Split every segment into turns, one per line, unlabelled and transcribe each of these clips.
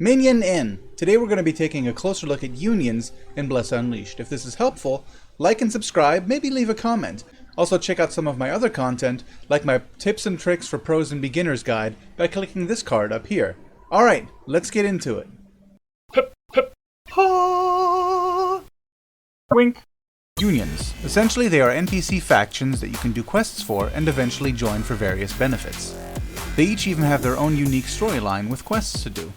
Minion in! Today we're going to be taking a closer look at unions in Bless Unleashed. If this is helpful, like and subscribe, maybe leave a comment. Also check out some of my other content, like my tips and tricks for pros and beginners guide, by clicking this card up here. Alright, let's get into it. Wink. Unions. Essentially they are NPC factions that you can do quests for and eventually join for various benefits. They each even have their own unique storyline with quests to do.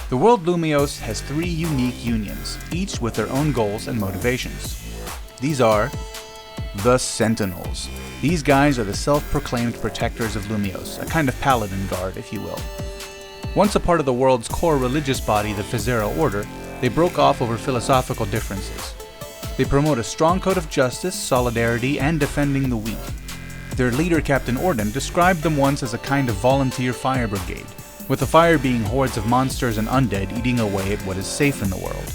The world Lumios has 3 unique unions, each with their own goals and motivations. These are the Sentinels. These guys are the self-proclaimed protectors of Lumios, a kind of paladin guard, if you will. Once a part of the world's core religious body, the Phasera Order, they broke off over philosophical differences. They promote a strong code of justice, solidarity, and defending the weak. Their leader, Captain Orden, described them once as a kind of volunteer fire brigade, with the fire being hordes of monsters and undead eating away at what is safe in the world.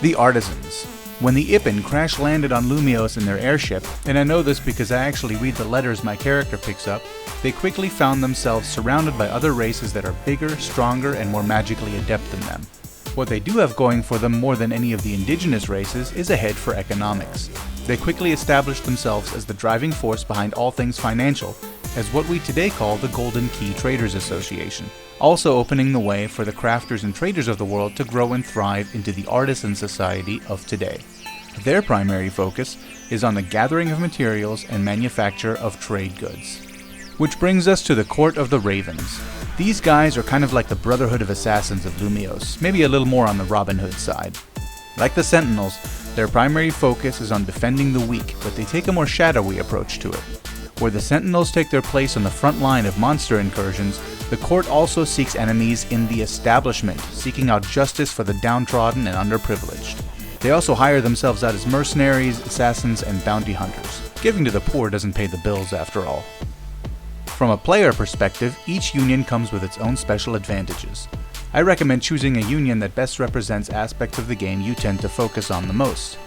The Artisans. When the Ippen crash-landed on Lumios in their airship, and I know this because I actually read the letters my character picks up, they quickly found themselves surrounded by other races that are bigger, stronger, and more magically adept than them. What they do have going for them more than any of the indigenous races is a head for economics. They quickly established themselves as the driving force behind all things financial, as what we today call the Golden Key Traders Association, also opening the way for the crafters and traders of the world to grow and thrive into the artisan society of today. Their primary focus is on the gathering of materials and manufacture of trade goods. Which brings us to the Court of the Ravens. These guys are kind of like the Brotherhood of Assassins of Lumios, maybe a little more on the Robin Hood side. Like the Sentinels, their primary focus is on defending the weak, but they take a more shadowy approach to it. Where the Sentinels take their place on the front line of monster incursions, the court also seeks enemies in the establishment, seeking out justice for the downtrodden and underprivileged. They also hire themselves out as mercenaries, assassins, and bounty hunters. Giving to the poor doesn't pay the bills after all. From a player perspective, each union comes with its own special advantages. I recommend choosing a union that best represents aspects of the game you tend to focus on the most.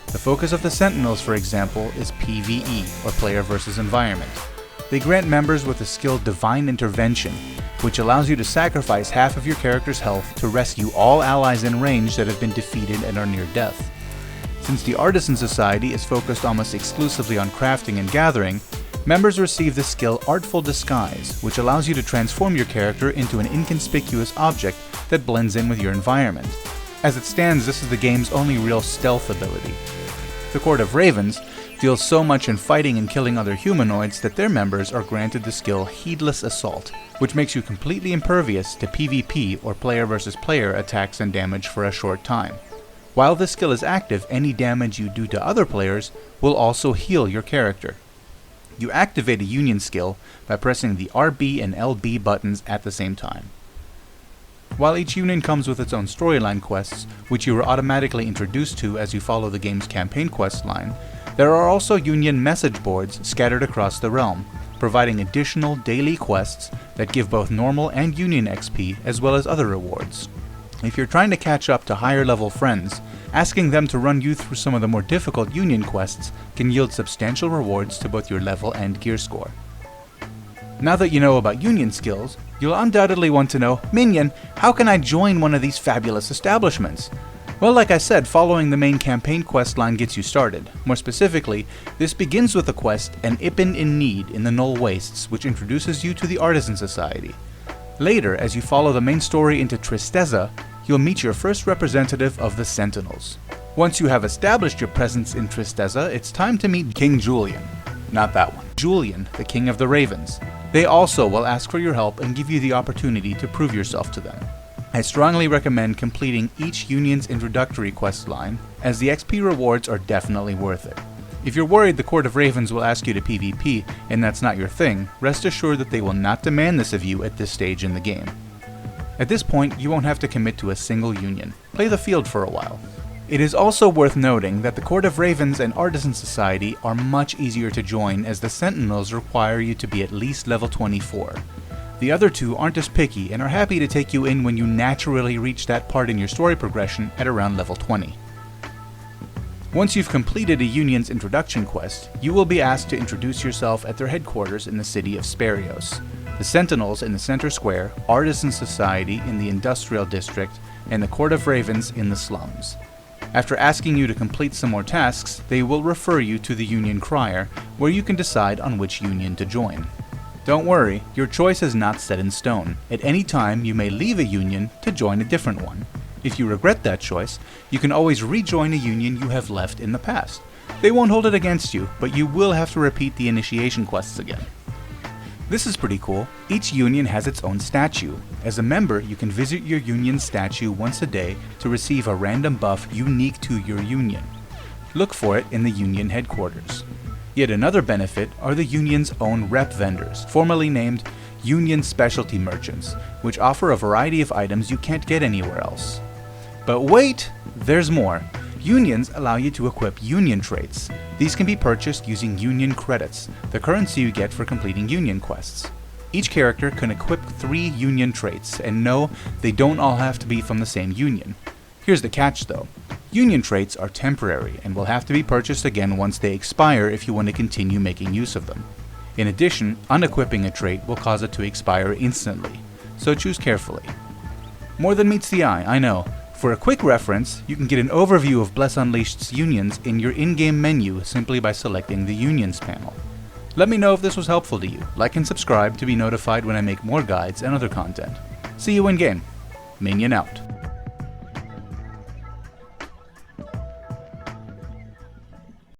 The focus of the Sentinels, for example, is PvE, or Player versus Environment. They grant members with the skill Divine Intervention, which allows you to sacrifice half of your character's health to rescue all allies in range that have been defeated and are near death. Since the Artisan Society is focused almost exclusively on crafting and gathering, members receive the skill Artful Disguise, which allows you to transform your character into an inconspicuous object that blends in with your environment. As it stands, this is the game's only real stealth ability. The Court of Ravens deals so much in fighting and killing other humanoids that their members are granted the skill Heedless Assault, which makes you completely impervious to PvP or player versus player attacks and damage for a short time. While this skill is active, any damage you do to other players will also heal your character. You activate a union skill by pressing the RB and LB buttons at the same time. While each union comes with its own storyline quests, which you are automatically introduced to as you follow the game's campaign quest line, there are also union message boards scattered across the realm, providing additional daily quests that give both normal and union XP as well as other rewards. If you're trying to catch up to higher level friends, asking them to run you through some of the more difficult union quests can yield substantial rewards to both your level and gear score. Now that you know about union skills, you'll undoubtedly want to know, Minion, how can I join one of these fabulous establishments? Well, like I said, following the main campaign quest line gets you started. More specifically, this begins with the quest An Ippen in Need in the Null Wastes, which introduces you to the Artisan Society. Later, as you follow the main story into Tristeza, you'll meet your first representative of the Sentinels. Once you have established your presence in Tristeza, it's time to meet King Julian. Not that one. Julian, the King of the Ravens. They also will ask for your help and give you the opportunity to prove yourself to them. I strongly recommend completing each union's introductory quest line, as the XP rewards are definitely worth it. If you're worried the Court of Ravens will ask you to PvP and that's not your thing, rest assured that they will not demand this of you at this stage in the game. At this point, you won't have to commit to a single union. Play the field for a while. It is also worth noting that the Court of Ravens and Artisan Society are much easier to join, as the Sentinels require you to be at least level 24. The other two aren't as picky and are happy to take you in when you naturally reach that part in your story progression at around level 20. Once you've completed a union's introduction quest, you will be asked to introduce yourself at their headquarters in the city of Sperios. the Sentinels in the Center Square, Artisan Society in the Industrial District, and the Court of Ravens in the slums. After asking you to complete some more tasks, they will refer you to the Union Crier, where you can decide on which union to join. Don't worry, your choice is not set in stone. At any time, you may leave a union to join a different one. If you regret that choice, you can always rejoin a union you have left in the past. They won't hold it against you, but you will have to repeat the initiation quests again. This is pretty cool. Each union has its own statue. As a member, you can visit your union statue once a day to receive a random buff unique to your union. Look for it in the union headquarters. Yet another benefit are the union's own rep vendors, formerly named Union Specialty Merchants, which offer a variety of items you can't get anywhere else. But wait! There's more! Unions allow you to equip union traits. These can be purchased using union credits, the currency you get for completing union quests. Each character can equip 3 union traits, and no, they don't all have to be from the same union. Here's the catch though. Union traits are temporary and will have to be purchased again once they expire if you want to continue making use of them. In addition, unequipping a trait will cause it to expire instantly, so choose carefully. More than meets the eye, I know. For a quick reference, you can get an overview of Bless Unleashed's unions in your in-game menu simply by selecting the Unions panel. Let me know if this was helpful to you. Like and subscribe to be notified when I make more guides and other content. See you in-game. Minion out.